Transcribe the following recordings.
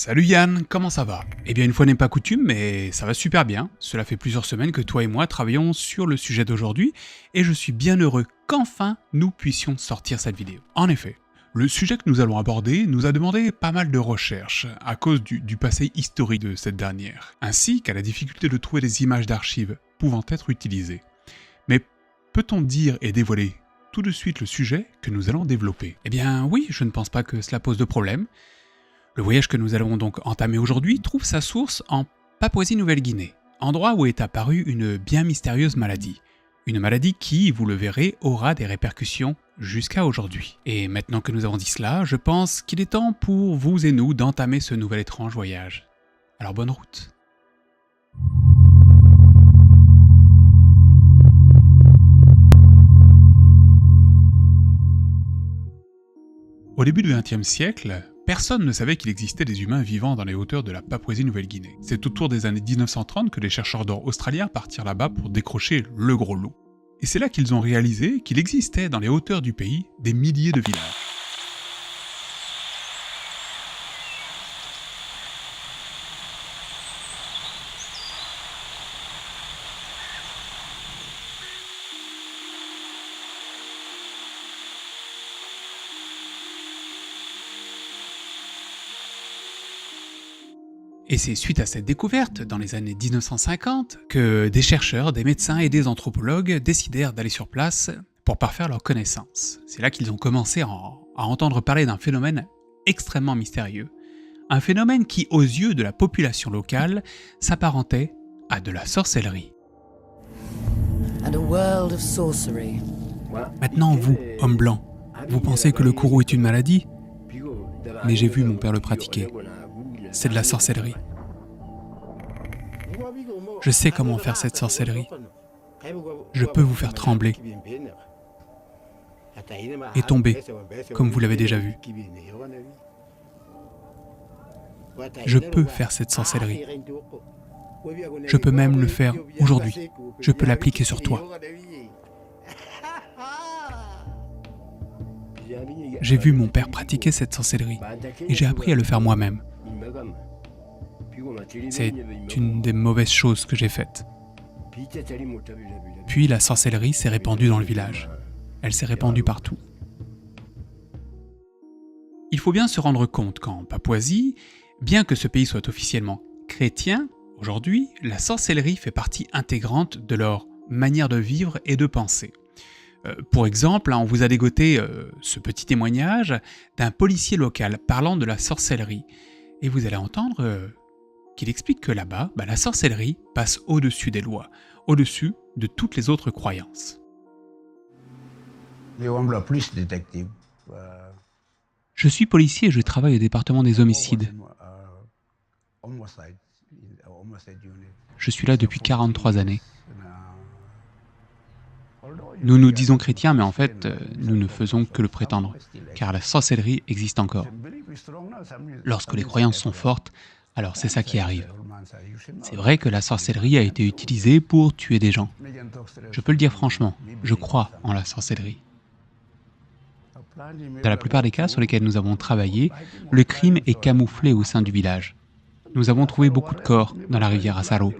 Salut Yann, comment ça va? Eh bien une fois n'est pas coutume, mais ça va super bien. Cela fait plusieurs semaines que toi et moi travaillons sur le sujet d'aujourd'hui, et je suis bien heureux qu'enfin nous puissions sortir cette vidéo. En effet, le sujet que nous allons aborder nous a demandé pas mal de recherches, à cause du passé historique de cette dernière, ainsi qu'à la difficulté de trouver des images d'archives pouvant être utilisées. Mais peut-on dire et dévoiler tout de suite le sujet que nous allons développer? Eh bien oui, je ne pense pas que cela pose de problème. Le voyage que nous allons donc entamer aujourd'hui trouve sa source en Papouasie-Nouvelle-Guinée, endroit où est apparue une bien mystérieuse maladie. Une maladie qui, vous le verrez, aura des répercussions jusqu'à aujourd'hui. Et maintenant que nous avons dit cela, je pense qu'il est temps pour vous et nous d'entamer ce nouvel étrange voyage. Alors bonne route. Au début du XXe siècle, personne ne savait qu'il existait des humains vivant dans les hauteurs de la Papouasie-Nouvelle-Guinée. C'est autour des années 1930 que des chercheurs d'or australiens partirent là-bas pour décrocher le gros lot. Et c'est là qu'ils ont réalisé qu'il existait dans les hauteurs du pays des milliers de villages. Et c'est suite à cette découverte, dans les années 1950, que des chercheurs, des médecins et des anthropologues décidèrent d'aller sur place pour parfaire leurs connaissances. C'est là qu'ils ont commencé à entendre parler d'un phénomène extrêmement mystérieux. Un phénomène qui, aux yeux de la population locale, s'apparentait à de la sorcellerie. Maintenant, vous, homme blanc, vous pensez que le kourou est une maladie? Mais j'ai vu mon père le pratiquer. C'est de la sorcellerie. Je sais comment faire cette sorcellerie. Je peux vous faire trembler et tomber, comme vous l'avez déjà vu. Je peux faire cette sorcellerie. Je peux même le faire aujourd'hui. Je peux l'appliquer sur toi. J'ai vu mon père pratiquer cette sorcellerie et j'ai appris à le faire moi-même. C'est une des mauvaises choses que j'ai faites. Puis la sorcellerie s'est répandue dans le village. Elle s'est répandue partout. Il faut bien se rendre compte qu'en Papouasie, bien que ce pays soit officiellement chrétien, aujourd'hui, la sorcellerie fait partie intégrante de leur manière de vivre et de penser. Pour exemple, on vous a dégoté ce petit témoignage d'un policier local parlant de la sorcellerie. Et vous allez entendre qu'il explique que là-bas, la sorcellerie passe au-dessus des lois, au-dessus de toutes les autres croyances. Je suis policier et je travaille au département des homicides. Je suis là depuis 43 années. Nous nous disons chrétiens, mais en fait, nous ne faisons que le prétendre, car la sorcellerie existe encore. Lorsque les croyances sont fortes, alors c'est ça qui arrive. C'est vrai que la sorcellerie a été utilisée pour tuer des gens. Je peux le dire franchement, je crois en la sorcellerie. Dans la plupart des cas sur lesquels nous avons travaillé, le crime est camouflé au sein du village. Nous avons trouvé beaucoup de corps dans la rivière Asaro.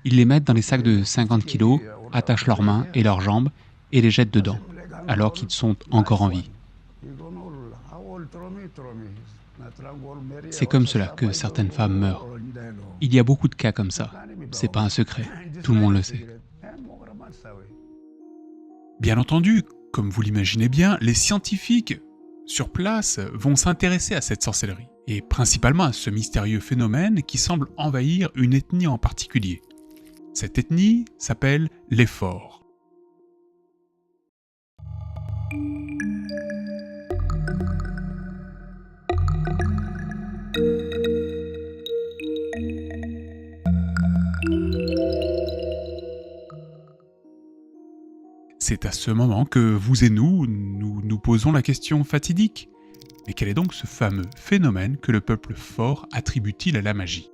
Ils les mettent dans des sacs de 50 kilos, attachent leurs mains et leurs jambes et les jettent dedans, alors qu'ils sont encore en vie. C'est comme cela que certaines femmes meurent. Il y a beaucoup de cas comme ça. C'est pas un secret, tout le monde le sait. Bien entendu, comme vous l'imaginez bien, les scientifiques sur place vont s'intéresser à cette sorcellerie, et principalement à ce mystérieux phénomène qui semble envahir une ethnie en particulier. Cette ethnie s'appelle les Forts. C'est à ce moment que vous et nous posons la question fatidique. Mais quel est donc ce fameux phénomène que le peuple fort attribue-t-il à la magie?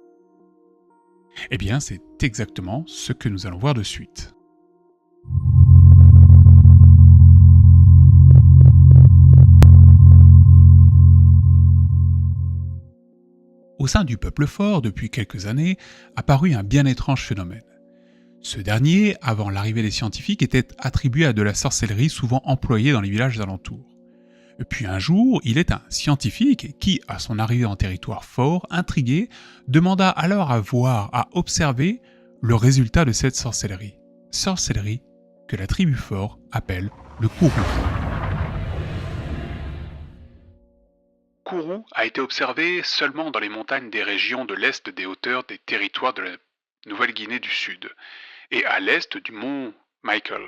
Eh bien, c'est exactement ce que nous allons voir de suite. Au sein du peuple fort, depuis quelques années, apparut un bien étrange phénomène. Ce dernier, avant l'arrivée des scientifiques, était attribué à de la sorcellerie souvent employée dans les villages alentours. Puis un jour, il est un scientifique qui, à son arrivée en territoire fort, intrigué, demanda alors à voir, à observer le résultat de cette sorcellerie. Sorcellerie que la tribu fort appelle le kourou. Kourou a été observé seulement dans les montagnes des régions de l'est des hauteurs des territoires de la Nouvelle-Guinée du Sud et à l'est du mont Michael,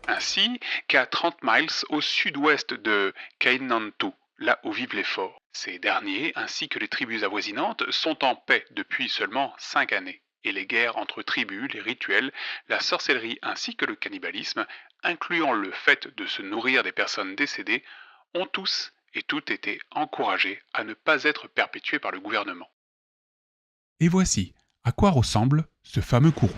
ainsi qu'à 30 miles au sud-ouest de Kainantu, là où vivent les forts. Ces derniers, ainsi que les tribus avoisinantes, sont en paix depuis seulement 5 années, et les guerres entre tribus, les rituels, la sorcellerie ainsi que le cannibalisme, incluant le fait de se nourrir des personnes décédées, ont tous et toutes été encouragés à ne pas être perpétués par le gouvernement. Et voici à quoi ressemble ce fameux kourou.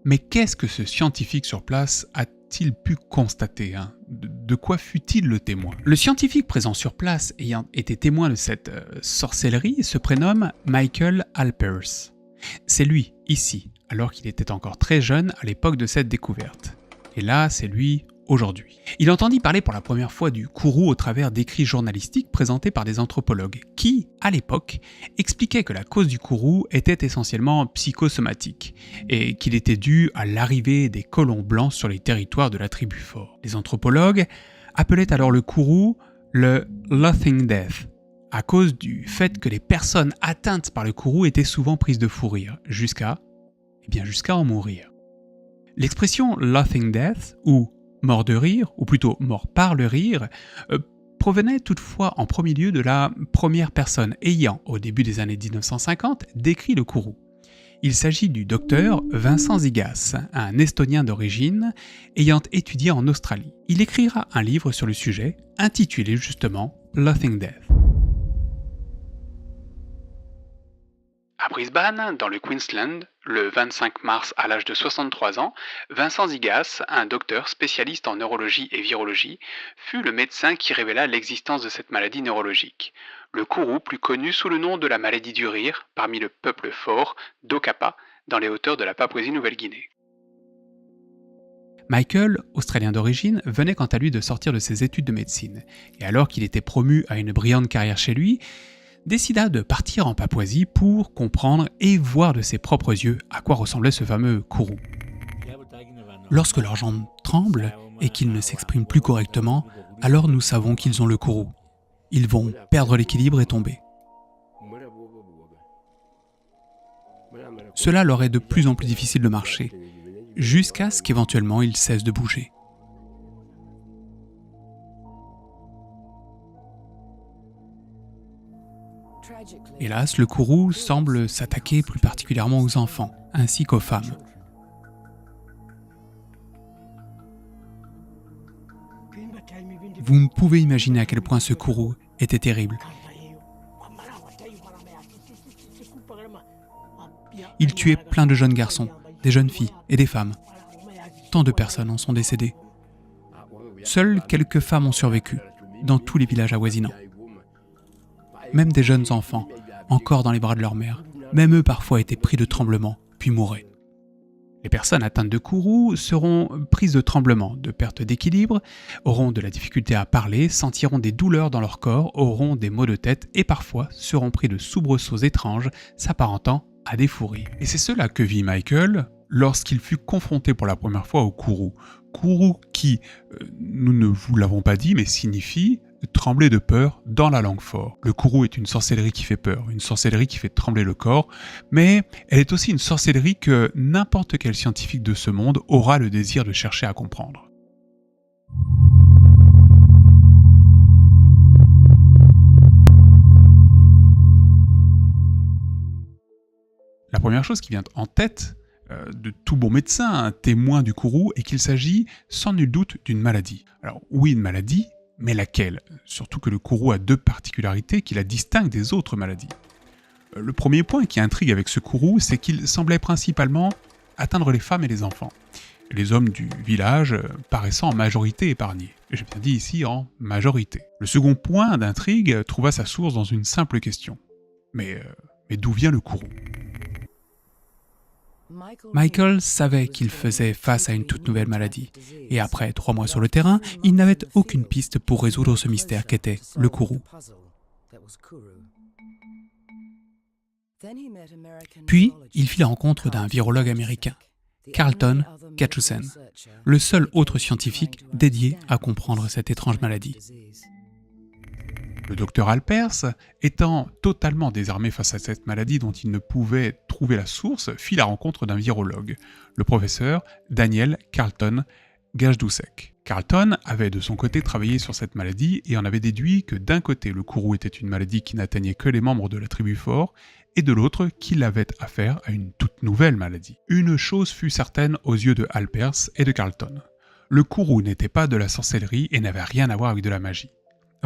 Mais qu'est-ce que ce scientifique sur place a-t-il pu constater de quoi fut-il le témoin? Le scientifique présent sur place, ayant été témoin de cette sorcellerie, se prénomme Michael Alpers. C'est lui, ici, alors qu'il était encore très jeune à l'époque de cette découverte. Et là, c'est lui aujourd'hui. Il entendit parler pour la première fois du kourou au travers d'écrits journalistiques présentés par des anthropologues qui, à l'époque, expliquaient que la cause du kourou était essentiellement psychosomatique et qu'il était dû à l'arrivée des colons blancs sur les territoires de la tribu fort. Les anthropologues appelaient alors le kourou le Laughing Death, à cause du fait que les personnes atteintes par le kourou étaient souvent prises de fou rire, jusqu'à en mourir. L'expression Laughing Death, ou mort de rire, ou plutôt mort par le rire, provenait toutefois en premier lieu de la première personne ayant, au début des années 1950, décrit le kourou. Il s'agit du docteur Vincent Zigas, un Estonien d'origine, ayant étudié en Australie. Il écrira un livre sur le sujet, intitulé justement Laughing Death. À Brisbane, dans le Queensland, le 25 mars à l'âge de 63 ans, Vincent Zigas, un docteur spécialiste en neurologie et virologie, fut le médecin qui révéla l'existence de cette maladie neurologique. Le kourou, plus connu sous le nom de la maladie du rire, parmi le peuple fort, d'Okapa, dans les hauteurs de la Papouasie-Nouvelle-Guinée. Michael, australien d'origine, venait quant à lui de sortir de ses études de médecine, et alors qu'il était promu à une brillante carrière chez lui, décida de partir en Papouasie pour comprendre et voir de ses propres yeux à quoi ressemblait ce fameux kourou. Lorsque leurs jambes tremblent et qu'ils ne s'expriment plus correctement, alors nous savons qu'ils ont le kourou. Ils vont perdre l'équilibre et tomber. Cela leur est de plus en plus difficile de marcher, jusqu'à ce qu'éventuellement ils cessent de bouger. Hélas, le kourou semble s'attaquer plus particulièrement aux enfants, ainsi qu'aux femmes. Vous ne pouvez imaginer à quel point ce kourou était terrible. Il tuait plein de jeunes garçons, des jeunes filles et des femmes. Tant de personnes en sont décédées. Seules quelques femmes ont survécu, dans tous les villages avoisinants. Même des jeunes enfants, encore dans les bras de leur mère, même eux parfois étaient pris de tremblements puis mouraient. Les personnes atteintes de kourou seront prises de tremblements, de perte d'équilibre, auront de la difficulté à parler, sentiront des douleurs dans leur corps, auront des maux de tête et parfois seront pris de soubresauts étranges s'apparentant à des fous rires. Et c'est cela que vit Michael lorsqu'il fut confronté pour la première fois au kourou. Kourou qui, nous ne vous l'avons pas dit, mais signifie trembler de peur dans la langue fort. Le kourou est une sorcellerie qui fait peur, une sorcellerie qui fait trembler le corps, mais elle est aussi une sorcellerie que n'importe quel scientifique de ce monde aura le désir de chercher à comprendre. La première chose qui vient en tête de tout bon médecin, un témoin du kourou, est qu'il s'agit sans nul doute d'une maladie. Alors oui, une maladie, mais laquelle? Surtout que le kourou a deux particularités qui la distinguent des autres maladies. Le premier point qui intrigue avec ce kourou, c'est qu'il semblait principalement atteindre les femmes et les enfants. Les hommes du village paraissant en majorité épargnés. J'ai bien dit ici en majorité. Le second point d'intrigue trouva sa source dans une simple question. Mais d'où vient le kourou? Michael savait qu'il faisait face à une toute nouvelle maladie, et après 3 mois sur le terrain, il n'avait aucune piste pour résoudre ce mystère qu'était le kourou. Puis, il fit la rencontre d'un virologue américain, Carlton Cachusen, le seul autre scientifique dédié à comprendre cette étrange maladie. Le docteur Alpers, étant totalement désarmé face à cette maladie dont il ne pouvait trouver la source, fit la rencontre d'un virologue, le professeur Daniel Carlton Gajdusek. Carlton avait de son côté travaillé sur cette maladie et en avait déduit que d'un côté le kourou était une maladie qui n'atteignait que les membres de la tribu fort, et de l'autre qu'il avait affaire à une toute nouvelle maladie. Une chose fut certaine aux yeux de Alpers et de Carlton. Le kourou n'était pas de la sorcellerie et n'avait rien à voir avec de la magie.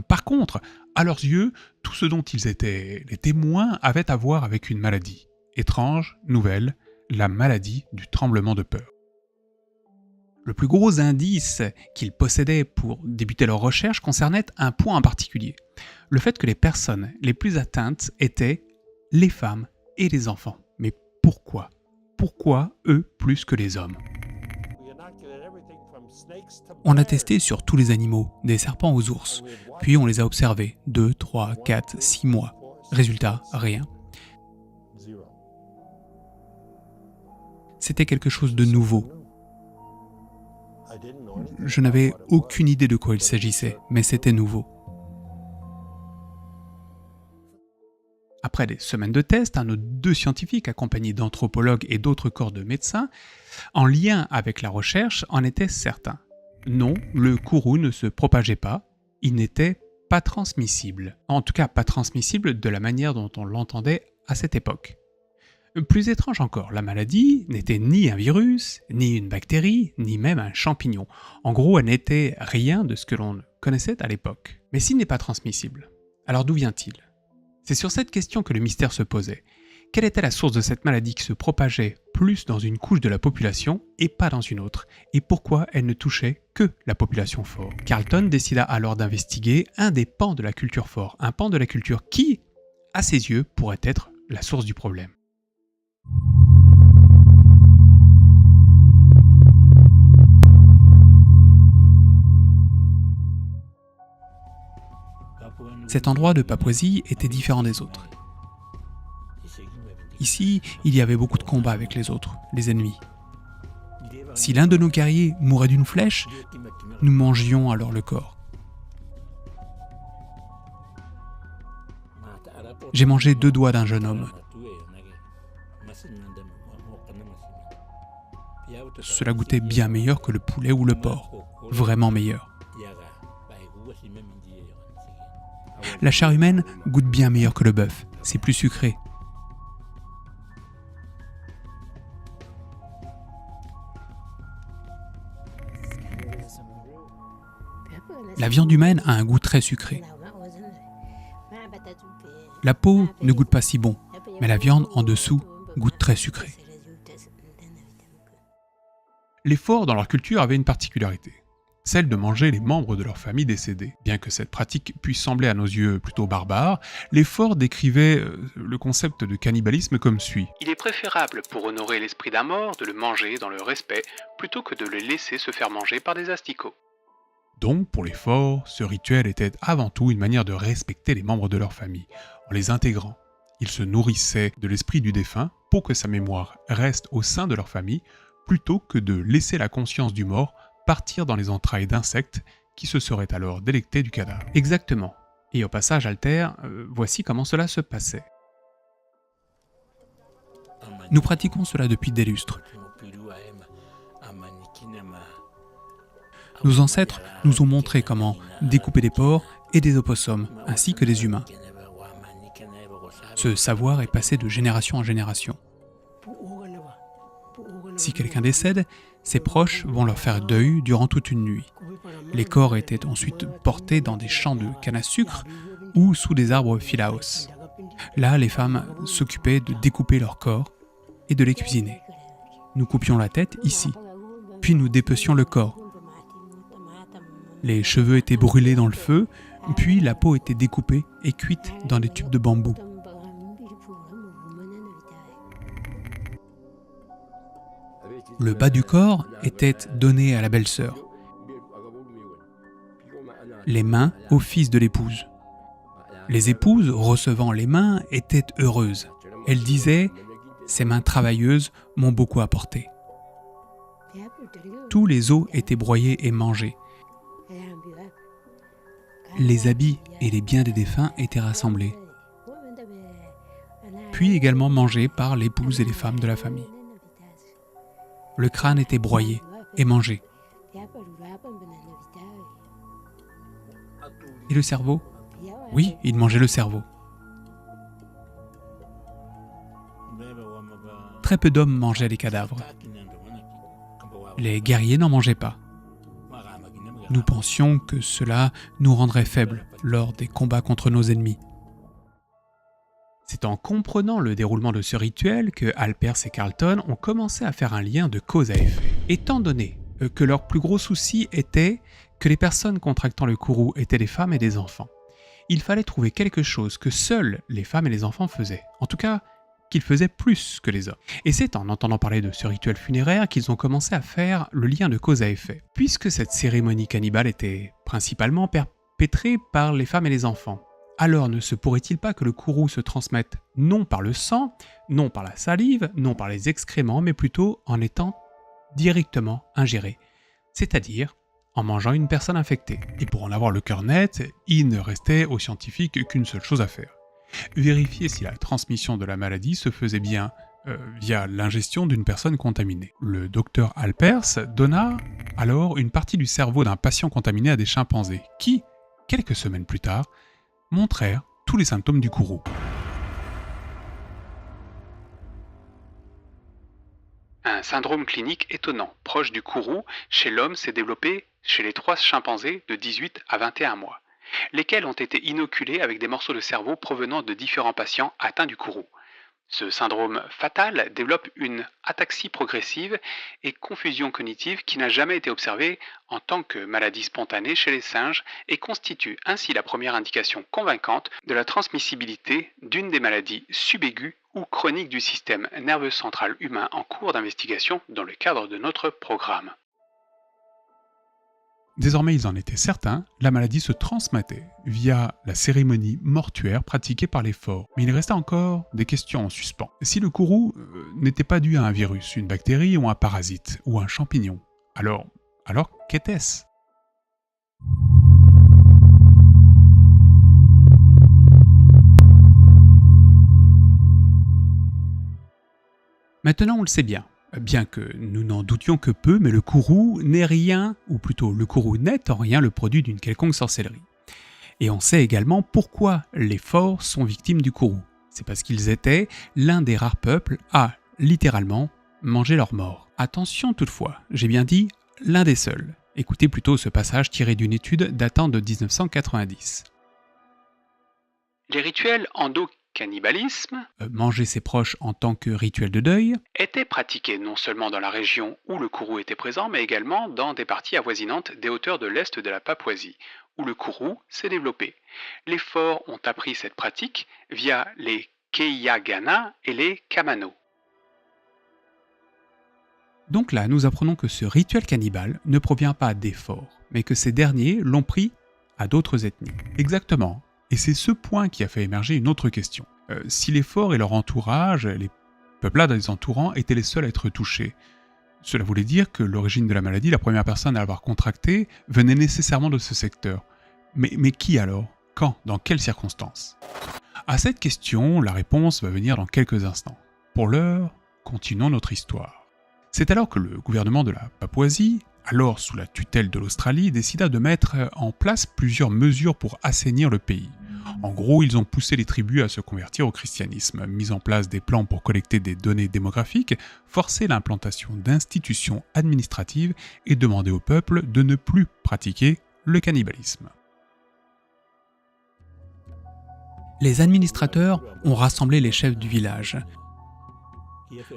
Par contre, à leurs yeux, tout ce dont ils étaient les témoins avait à voir avec une maladie. Étrange, nouvelle, la maladie du tremblement de peur. Le plus gros indice qu'ils possédaient pour débuter leur recherche concernait un point en particulier. Le fait que les personnes les plus atteintes étaient les femmes et les enfants. Mais pourquoi? Pourquoi eux plus que les hommes? On a testé sur tous les animaux, des serpents aux ours, puis on les a observés 2, 3, 4, 6 mois. Résultat, rien. C'était quelque chose de nouveau. Je n'avais aucune idée de quoi il s'agissait, mais c'était nouveau. Après des semaines de tests, nos 2 scientifiques, accompagnés d'anthropologues et d'autres corps de médecins, en lien avec la recherche, en étaient certains. Non, le kourou ne se propageait pas, il n'était pas transmissible. En tout cas, pas transmissible de la manière dont on l'entendait à cette époque. Plus étrange encore, la maladie n'était ni un virus, ni une bactérie, ni même un champignon. En gros, elle n'était rien de ce que l'on connaissait à l'époque. Mais s'il n'est pas transmissible, alors d'où vient-il? C'est sur cette question que le mystère se posait. Quelle était la source de cette maladie qui se propageait plus dans une couche de la population et pas dans une autre? Et pourquoi elle ne touchait que la population fort? Carlton décida alors d'investiguer un des pans de la culture fort, un pan de la culture qui, à ses yeux, pourrait être la source du problème. Cet endroit de Papouasie était différent des autres. Ici, il y avait beaucoup de combats avec les autres, les ennemis. Si l'un de nos guerriers mourait d'une flèche, nous mangions alors le corps. J'ai mangé 2 doigts d'un jeune homme. Cela goûtait bien meilleur que le poulet ou le porc, vraiment meilleur. La chair humaine goûte bien meilleur que le bœuf, c'est plus sucré. La viande humaine a un goût très sucré. La peau ne goûte pas si bon, mais la viande en dessous goûte très sucré. Les forts, dans leur culture, avaient une particularité. celle de manger les membres de leur famille décédés. Bien que cette pratique puisse sembler à nos yeux plutôt barbare, les forts décrivaient le concept de cannibalisme comme suit. Il est préférable pour honorer l'esprit d'un mort de le manger dans le respect plutôt que de le laisser se faire manger par des asticots. Donc, pour les forts, ce rituel était avant tout une manière de respecter les membres de leur famille, en les intégrant. Ils se nourrissaient de l'esprit du défunt pour que sa mémoire reste au sein de leur famille, plutôt que de laisser la conscience du mort partir dans les entrailles d'insectes qui se seraient alors délectés du cadavre. Exactement. Et au passage, Alter, voici comment cela se passait. Nous pratiquons cela depuis des lustres. Nos ancêtres nous ont montré comment découper des porcs et des opossums, ainsi que des humains. Ce savoir est passé de génération en génération. Si quelqu'un décède, ses proches vont leur faire deuil durant toute une nuit. Les corps étaient ensuite portés dans des champs de canne à sucre ou sous des arbres philaos. Là, les femmes s'occupaient de découper leurs corps et de les cuisiner. Nous coupions la tête ici, puis nous dépecions le corps. Les cheveux étaient brûlés dans le feu, puis la peau était découpée et cuite dans des tubes de bambou. Le bas du corps était donné à la belle-sœur. Les mains au fils de l'épouse. Les épouses, recevant les mains, étaient heureuses. Elles disaient « Ces mains travailleuses m'ont beaucoup apporté ». Tous les os étaient broyés et mangés. Les habits et les biens des défunts étaient rassemblés, puis également mangés par l'épouse et les femmes de la famille. Le crâne était broyé et mangé. Et le cerveau? Oui, il mangeait le cerveau. Très peu d'hommes mangeaient les cadavres. Les guerriers n'en mangeaient pas. Nous pensions que cela nous rendrait faibles lors des combats contre nos ennemis. C'est en comprenant le déroulement de ce rituel que Alpers et Carleton ont commencé à faire un lien de cause à effet. Étant donné que leur plus gros souci était que les personnes contractant le kourou étaient des femmes et des enfants, il fallait trouver quelque chose que seules les femmes et les enfants faisaient. En tout cas, qu'ils faisaient plus que les hommes. Et c'est en entendant parler de ce rituel funéraire qu'ils ont commencé à faire le lien de cause à effet. Puisque cette cérémonie cannibale était principalement perpétrée par les femmes et les enfants, alors ne se pourrait-il pas que le kourou se transmette non par le sang, non par la salive, non par les excréments, mais plutôt en étant directement ingéré, c'est-à-dire en mangeant une personne infectée. Et pour en avoir le cœur net, il ne restait aux scientifiques qu'une seule chose à faire. Vérifier si la transmission de la maladie se faisait bien via l'ingestion d'une personne contaminée. Le docteur Alpers donna alors une partie du cerveau d'un patient contaminé à des chimpanzés qui, quelques semaines plus tard, montrèrent tous les symptômes du kourou. Un syndrome clinique étonnant, proche du kourou, chez l'homme s'est développé chez les 3 chimpanzés de 18 à 21 mois, lesquels ont été inoculés avec des morceaux de cerveau provenant de différents patients atteints du kourou. Ce syndrome fatal développe une ataxie progressive et confusion cognitive qui n'a jamais été observée en tant que maladie spontanée chez les singes et constitue ainsi la première indication convaincante de la transmissibilité d'une des maladies subaiguës ou chroniques du système nerveux central humain en cours d'investigation dans le cadre de notre programme. Désormais, ils en étaient certains, la maladie se transmettait via la cérémonie mortuaire pratiquée par les forts. Mais il restait encore des questions en suspens. Si le kourou n'était pas dû à un virus, une bactérie ou un parasite, ou un champignon, alors qu'était-ce ? Maintenant, on le sait bien. Bien que nous n'en doutions que peu, mais le kourou n'est rien, ou plutôt le kourou n'est en rien le produit d'une quelconque sorcellerie. Et on sait également pourquoi les forts sont victimes du kourou. C'est parce qu'ils étaient l'un des rares peuples à, littéralement, manger leurs morts. Attention toutefois, j'ai bien dit l'un des seuls. Écoutez plutôt ce passage tiré d'une étude datant de 1990. Les rituels cannibalisme, manger ses proches en tant que rituel de deuil, était pratiqué non seulement dans la région où le kourou était présent, mais également dans des parties avoisinantes des hauteurs de l'est de la Papouasie, où le kourou s'est développé. Les forts ont appris cette pratique via les Keyagana et les Kamano. Donc là, nous apprenons que ce rituel cannibale ne provient pas des forts, mais que ces derniers l'ont pris à d'autres ethnies. Exactement. Et c'est ce point qui a fait émerger une autre question. Si les forts et leur entourage, les peuplades les entourant, étaient les seuls à être touchés, cela voulait dire que l'origine de la maladie, la première personne à l'avoir contractée, venait nécessairement de ce secteur. Mais qui alors? Quand? Dans quelles circonstances? À cette question, la réponse va venir dans quelques instants. Pour l'heure, continuons notre histoire. C'est alors que le gouvernement de la Papouasie, alors sous la tutelle de l'Australie, décida de mettre en place plusieurs mesures pour assainir le pays. En gros, ils ont poussé les tribus à se convertir au christianisme, mis en place des plans pour collecter des données démographiques, forcé l'implantation d'institutions administratives et demandé au peuple de ne plus pratiquer le cannibalisme. Les administrateurs ont rassemblé les chefs du village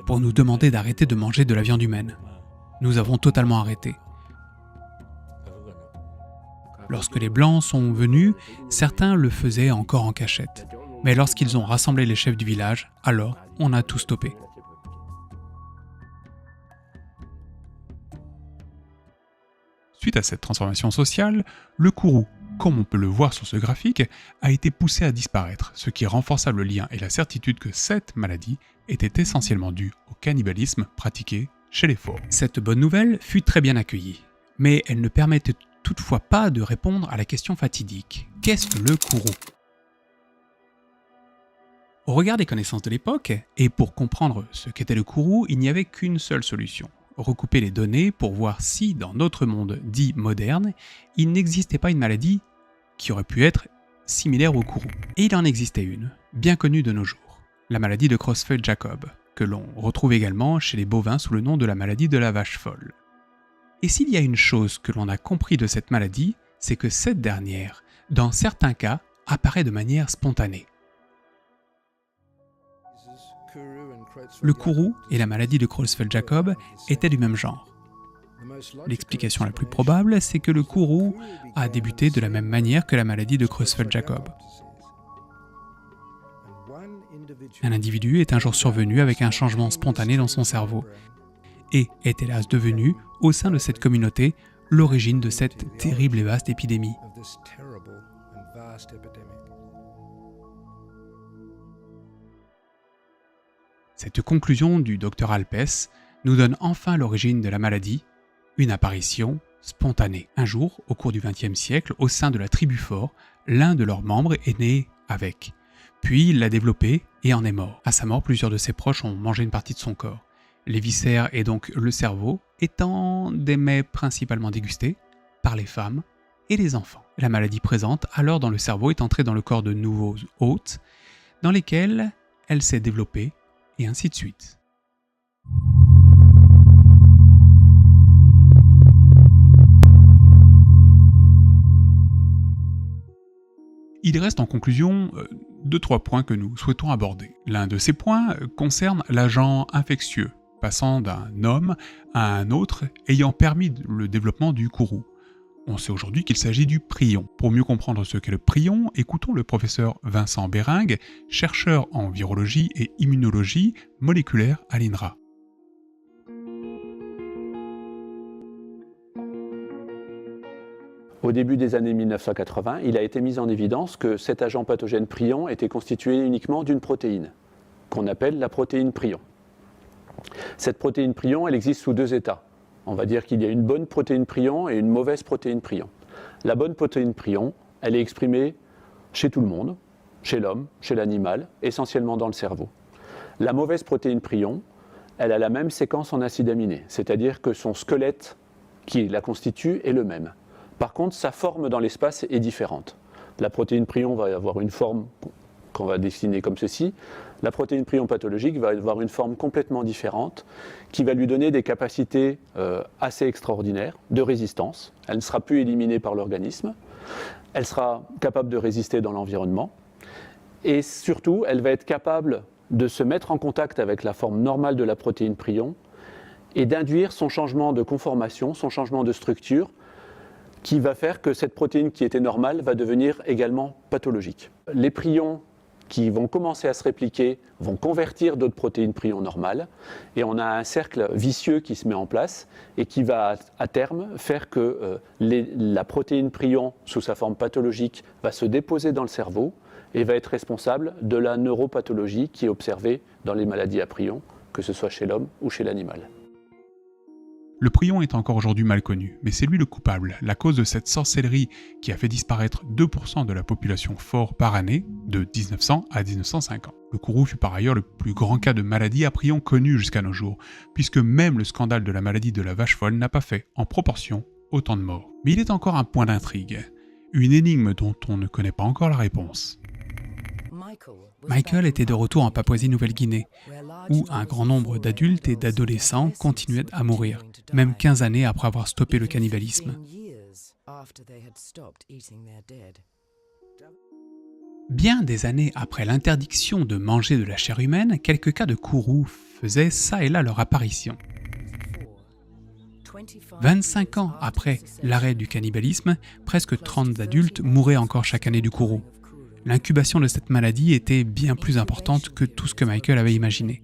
pour nous demander d'arrêter de manger de la viande humaine. Nous avons totalement arrêté. Lorsque les Blancs sont venus, certains le faisaient encore en cachette. Mais lorsqu'ils ont rassemblé les chefs du village, alors on a tout stoppé. Suite à cette transformation sociale, le kourou, comme on peut le voir sur ce graphique, a été poussé à disparaître, ce qui renforça le lien et la certitude que cette maladie était essentiellement due au cannibalisme pratiqué chez les forts. Cette bonne nouvelle fut très bien accueillie, mais elle ne permettait toutefois pas de répondre à la question fatidique. Qu'est-ce que le kourou? Au regard des connaissances de l'époque, et pour comprendre ce qu'était le kourou, il n'y avait qu'une seule solution. Recouper les données pour voir si, dans notre monde dit moderne, il n'existait pas une maladie qui aurait pu être similaire au kourou. Et il en existait une, bien connue de nos jours, la maladie de Creutzfeldt-Jakob, que l'on retrouve également chez les bovins sous le nom de la maladie de la vache folle. Et s'il y a une chose que l'on a compris de cette maladie, c'est que cette dernière, dans certains cas, apparaît de manière spontanée. Le kourou et la maladie de Creutzfeldt-Jakob étaient du même genre. L'explication la plus probable, c'est que le kourou a débuté de la même manière que la maladie de Creutzfeldt-Jakob. Un individu est un jour survenu avec un changement spontané dans son cerveau et est hélas devenu, au sein de cette communauté, l'origine de cette terrible et vaste épidémie. Cette conclusion du docteur Alpes nous donne enfin l'origine de la maladie, une apparition spontanée. Un jour, au cours du XXe siècle, au sein de la tribu fort, l'un de leurs membres est né avec. Puis il l'a développé et en est mort. À sa mort, plusieurs de ses proches ont mangé une partie de son corps. Les viscères et donc le cerveau étant des mets principalement dégustés par les femmes et les enfants. La maladie présente alors dans le cerveau est entrée dans le corps de nouveaux hôtes, dans lesquels elle s'est développée et ainsi de suite. Il reste en conclusion 2-3 points que nous souhaitons aborder. L'un de ces points concerne l'agent infectieux, passant d'un homme à un autre ayant permis le développement du kourou. On sait aujourd'hui qu'il s'agit du prion. Pour mieux comprendre ce qu'est le prion, écoutons le professeur Vincent Béringue, chercheur en virologie et immunologie moléculaire à l'INRA. Au début des années 1980, il a été mis en évidence que cet agent pathogène prion était constitué uniquement d'une protéine, qu'on appelle la protéine prion. Cette protéine prion, elle existe sous deux états. On va dire qu'il y a une bonne protéine prion et une mauvaise protéine prion. La bonne protéine prion, elle est exprimée chez tout le monde, chez l'homme, chez l'animal, essentiellement dans le cerveau. La mauvaise protéine prion, elle a la même séquence en acides aminés, c'est-à-dire que son squelette qui la constitue est le même. Par contre, sa forme dans l'espace est différente. La protéine prion va avoir une forme qu'on va dessiner comme ceci. La protéine prion pathologique va avoir une forme complètement différente qui va lui donner des capacités assez extraordinaires de résistance. Elle ne sera plus éliminée par l'organisme. Elle sera capable de résister dans l'environnement. Et surtout, elle va être capable de se mettre en contact avec la forme normale de la protéine prion et d'induire son changement de conformation, son changement de structure, qui va faire que cette protéine qui était normale va devenir également pathologique. Les prions qui vont commencer à se répliquer vont convertir d'autres protéines prions normales, et on a un cercle vicieux qui se met en place et qui va à terme faire que la protéine prion sous sa forme pathologique va se déposer dans le cerveau et va être responsable de la neuropathologie qui est observée dans les maladies à prions, que ce soit chez l'homme ou chez l'animal. Le prion est encore aujourd'hui mal connu, mais c'est lui le coupable, la cause de cette sorcellerie qui a fait disparaître 2% de la population fort par année, de 1900 à 1950. Le kourou fut par ailleurs le plus grand cas de maladie à prion connu jusqu'à nos jours, puisque même le scandale de la maladie de la vache folle n'a pas fait, en proportion, autant de morts. Mais il est encore un point d'intrigue, une énigme dont on ne connaît pas encore la réponse. Michael était de retour en Papouasie-Nouvelle-Guinée, où un grand nombre d'adultes et d'adolescents continuaient à mourir, même 15 années après avoir stoppé le cannibalisme. Bien des années après l'interdiction de manger de la chair humaine, quelques cas de kourou faisaient ça et là leur apparition. 25 ans après l'arrêt du cannibalisme, presque 30 adultes mouraient encore chaque année du kourou. L'incubation de cette maladie était bien plus importante que tout ce que Michael avait imaginé.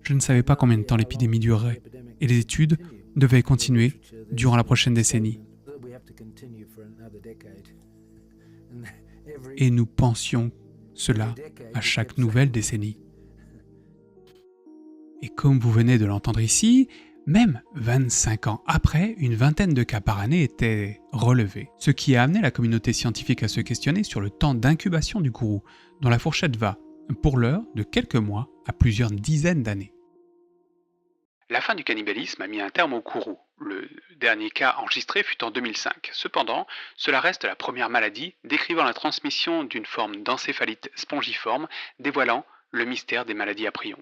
Je ne savais pas combien de temps l'épidémie durerait, et les études devaient continuer durant la prochaine décennie. Et nous pensions cela à chaque nouvelle décennie. Et comme vous venez de l'entendre ici, même 25 ans après, une vingtaine de cas par année étaient relevés, ce qui a amené la communauté scientifique à se questionner sur le temps d'incubation du kourou, dont la fourchette va, pour l'heure, de quelques mois à plusieurs dizaines d'années. La fin du cannibalisme a mis un terme au kourou. Le dernier cas enregistré fut en 2005. Cependant, cela reste la première maladie décrivant la transmission d'une forme d'encéphalite spongiforme, dévoilant le mystère des maladies à prions.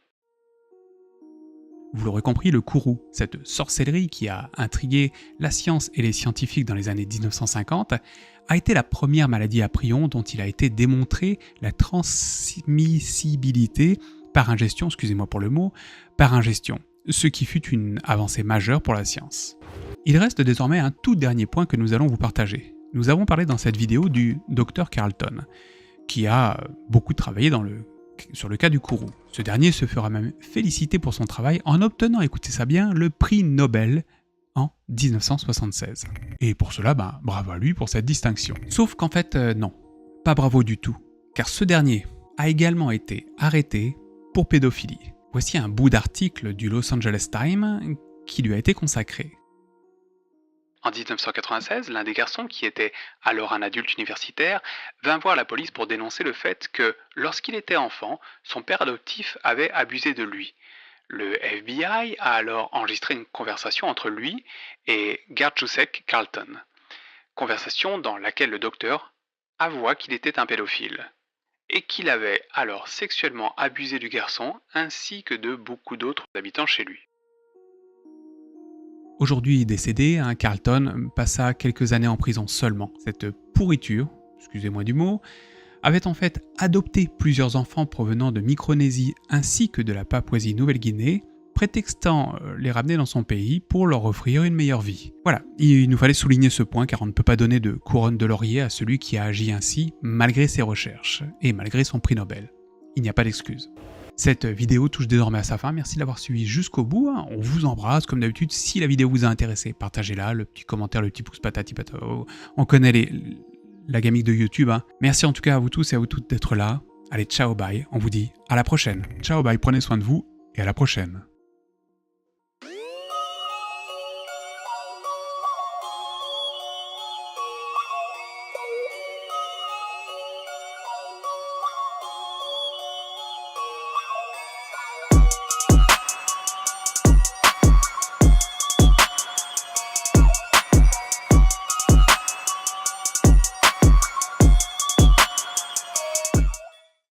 Vous l'aurez compris, le kourou, cette sorcellerie qui a intrigué la science et les scientifiques dans les années 1950, a été la première maladie à prions dont il a été démontré la transmissibilité par ingestion, excusez-moi pour le mot, par ingestion, ce qui fut une avancée majeure pour la science. Il reste désormais un tout dernier point que nous allons vous partager. Nous avons parlé dans cette vidéo du Dr Carlton, qui a beaucoup travaillé sur le cas du kourou. Ce dernier se fera même féliciter pour son travail en obtenant, écoutez ça bien, le prix Nobel en 1976. Et pour cela, bravo à lui pour cette distinction. Sauf qu'en fait, non, pas bravo du tout, car ce dernier a également été arrêté pour pédophilie. Voici un bout d'article du Los Angeles Times qui lui a été consacré. En 1996, l'un des garçons, qui était alors un adulte universitaire, vint voir la police pour dénoncer le fait que, lorsqu'il était enfant, son père adoptif avait abusé de lui. Le FBI a alors enregistré une conversation entre lui et Gert-Jusek Carlton. Conversation dans laquelle le docteur avoua qu'il était un pédophile et qu'il avait alors sexuellement abusé du garçon ainsi que de beaucoup d'autres habitants chez lui. Aujourd'hui décédé, Carlton passa quelques années en prison seulement. Cette pourriture, excusez-moi du mot, avait en fait adopté plusieurs enfants provenant de Micronésie ainsi que de la Papouasie-Nouvelle-Guinée, prétextant les ramener dans son pays pour leur offrir une meilleure vie. Voilà, il nous fallait souligner ce point car on ne peut pas donner de couronne de laurier à celui qui a agi ainsi malgré ses recherches et malgré son prix Nobel. Il n'y a pas d'excuse. Cette vidéo touche désormais à sa fin, merci de l'avoir suivi jusqu'au bout, on vous embrasse comme d'habitude, si la vidéo vous a intéressé, partagez-la, le petit commentaire, le petit pouce patati patata, on connaît la gamique de YouTube. Merci en tout cas à vous tous et à vous toutes d'être là, allez ciao bye, on vous dit à la prochaine, ciao bye, prenez soin de vous et à la prochaine.